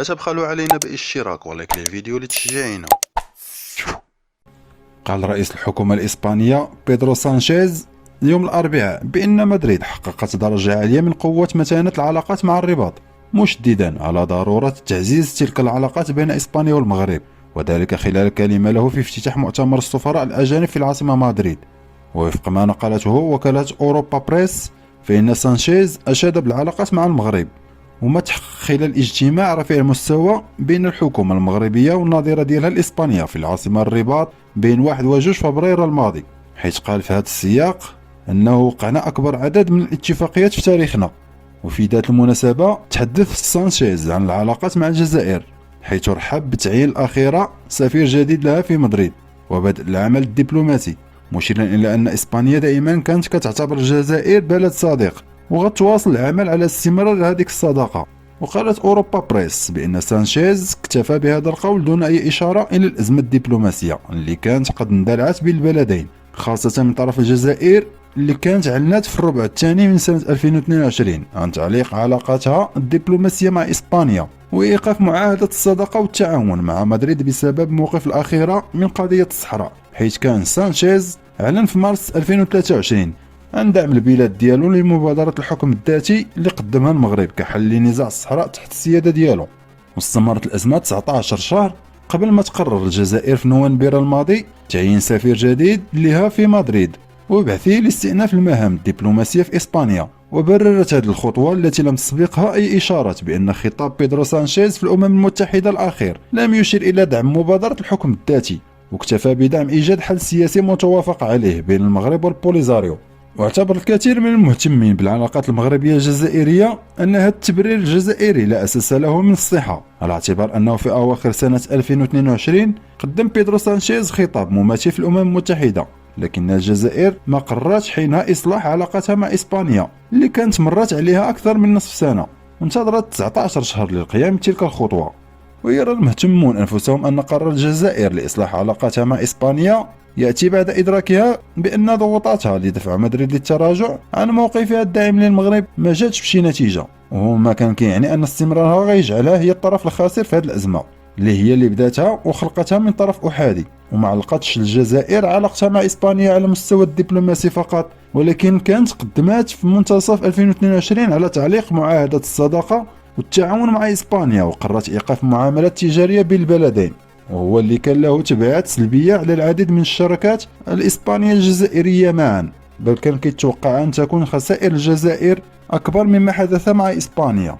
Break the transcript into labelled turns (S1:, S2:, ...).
S1: لا تبخلوا علينا بالاشتراك ولايك للفيديو لتشجيعنا.
S2: قال رئيس الحكومة الإسبانية بيدرو سانشيز اليوم الأربعاء بأن مدريد حققت درجة عالية من قوة متانة العلاقات مع الرباط، مشددا على ضرورة تعزيز تلك العلاقات بين إسبانيا والمغرب، وذلك خلال كلمة له في افتتاح مؤتمر السفراء الأجانب في العاصمة مدريد. ووفق ما نقلته وكالة أوروبا بريس، فإن سانشيز أشاد بالعلاقات مع المغرب وما تحقق خلال اجتماع رفيع المستوى بين الحكومة المغربية والنظيرة ديالها الإسبانية في العاصمة الرباط بين 1 و 2 فبراير الماضي، حيث قال في هذا السياق أنه وقعنا أكبر عدد من الاتفاقيات في تاريخنا. وفي ذات المناسبة تحدث سانشيز عن العلاقات مع الجزائر، حيث رحب بتعيين الأخيرة سفير جديد لها في مدريد وبدء العمل الدبلوماسي، مشيرا إلى أن إسبانيا دائما كانت كتعتبر الجزائر بلد صديق وغتواصل العمل على استمرار هذه الصداقة. وقالت أوروبا بريس بأن سانشيز اكتفى بهذا القول دون أي إشارة إلى الأزمة الدبلوماسية اللي كانت قد اندلعت بين البلدين، خاصة من طرف الجزائر اللي كانت أعلنت في الربع الثاني من سنة 2022 عن تعليق علاقاتها الدبلوماسية مع إسبانيا وإيقاف معاهدة الصداقة والتعاون مع مدريد بسبب موقف الأخيرة من قضية الصحراء، حيث كان سانشيز أعلن في مارس 2023 عن دعم البلاد ديالو لمبادرة الحكم الذاتي اللي قدمها المغرب كحل لنزاع الصحراء تحت السيادة ديالو. واستمرت الأزمة 19 شهر قبل ما تقرر الجزائر في نوفمبر الماضي تعيين سفير جديد لها في مدريد وبعثه لاستئناف المهام الدبلوماسية في إسبانيا. وبررت هذه الخطوة التي لم تسبقها أي إشارات بأن خطاب بيدرو سانشيز في الأمم المتحدة الأخير لم يشر إلى دعم مبادرة الحكم الذاتي، واكتفى بدعم إيجاد حل سياسي متوافق عليه بين المغرب والبوليزاريو. واعتبر الكثير من المهتمين بالعلاقات المغربية الجزائرية أن هذا التبرير الجزائري لا أساس له من الصحة، على اعتبار أنه في أواخر سنة 2022 قدم بيدرو سانشيز خطاب مماثل في الأمم المتحدة، لكن الجزائر ما قررت حينها إصلاح علاقتها مع إسبانيا اللي كانت مرت عليها أكثر من نصف سنة، وانتظرت 19 شهر للقيام بتلك الخطوة. ويرى المهتمون أنفسهم أن قرار الجزائر لإصلاح علاقتها مع إسبانيا يأتي بعد إدراكها بأن ضغوطاتها لدفع مدريد للتراجع عن موقفها الداعم للمغرب ما جاتش بشي نتيجة، وهو ما كان كيعني أن استمرارها غيجعلها هي الطرف الخاسر في هذه الأزمة اللي بداتها وخلقتها من طرف أحادي، وما علقتش الجزائر علاقتها مع إسبانيا على مستوى الدبلوماسي فقط، ولكن كانت قدمت في منتصف 2022 على تعليق معاهدة الصداقة والتعاون مع إسبانيا، وقررت إيقاف معاملات تجارية بين البلدين، وهو اللي كان له تبعات سلبية على العديد من الشراكات الإسبانية الجزائرية معا، بل كان كيتوقع أن تكون خسائر الجزائر أكبر مما حدث مع إسبانيا.